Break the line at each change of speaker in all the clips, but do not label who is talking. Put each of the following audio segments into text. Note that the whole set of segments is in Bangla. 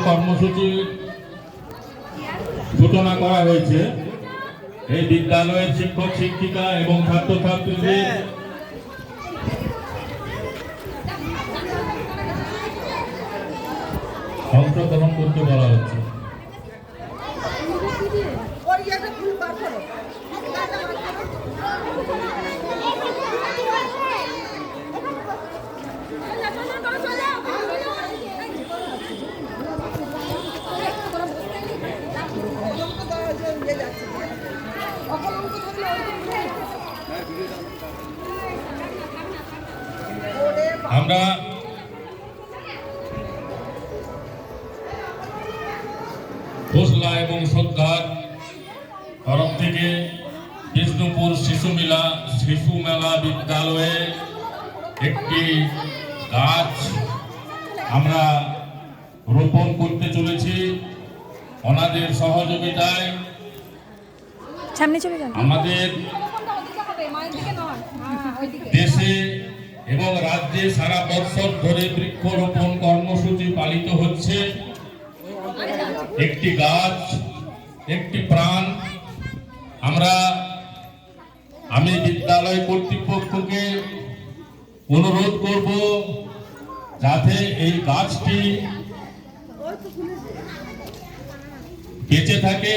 কর্মসূচির সূচনা করা হয়েছে। এই বিদ্যালয়ের শিক্ষক শিক্ষিকা এবং ছাত্রছাত্রীদের অংশগ্রহণ করতে বলা হচ্ছে। আমরা খোসলা এবং শ্রদ্ধার তরফ থেকে বিষ্ণুপুর শিশু মেলা বিদ্যালয়ে একটি গাছ আমরা রোপণ করতে চলেছি। ওনাদের সহযোগিতায় আমাদের দেশে এবং রাজ্যে সারা বছর ধরে বৃক্ষরোপণ কর্মসূচি পালিত হচ্ছে। একটি গাছ একটি প্রাণ। আমি বিদ্যালয় কর্তৃপক্ষকে অনুরোধ করব যাতে এই গাছটি বেঁচে থাকে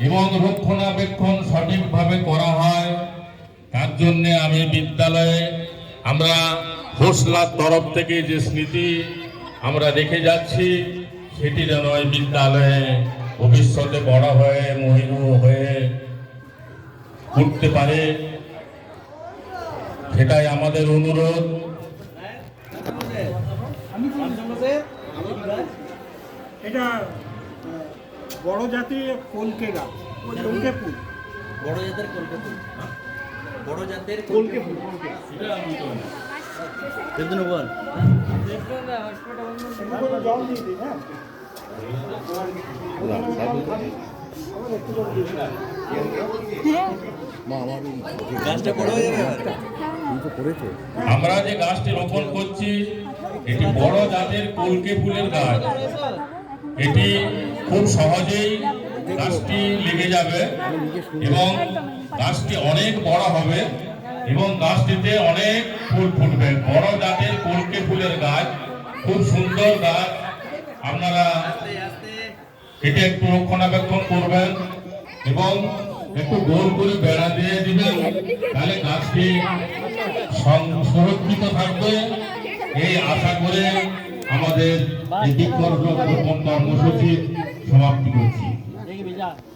এবং রক্ষণাবেক্ষণ সঠিকভাবে করা হয়। তার জন্য আমি বিদ্যালয়ে আমরা খোসলার তরফ থেকে যে স্মৃতি আমরা রেখে যাচ্ছি সেটি যেন এই বিদ্যালয়ে ভবিষ্যতে বড় হয়ে মহিরু হয়ে উঠতে পারে, সেটাই আমাদের অনুরোধ।
এটা বড় জাতের কলকে গাছ, কলকে ফুল,
বড় জাতের কলকে ফুল, বড় জাতের
কলকে ফুল। জল দিয়ে দিই। হ্যাঁ,
গাছটা বড় হয়ে যাবে।
আমরা যে গাছটি রোপণ করছি এটি বড় জাতের কলকে ফুলের গাছ। এটি খুব সহজেই গাছটি লেগে যাবে এবং গাছটি অনেক বড় হবে এবং গাছটিতে অনেক ফুল ফুটবে। বড় জাতের কলকে ফুলের গাছ, খুব সুন্দর গাছ। আপনারা এটা একটু রক্ষণাবেক্ষণ করবেন এবং একটু গোল করে বেড়া দিয়ে দিবেন, তাহলে গাছটি সুরক্ষিত থাকবে। এই আশা করে আমাদের এই বৃক্ষরোপণ কর্মসূচি সমাপ্তি করছি।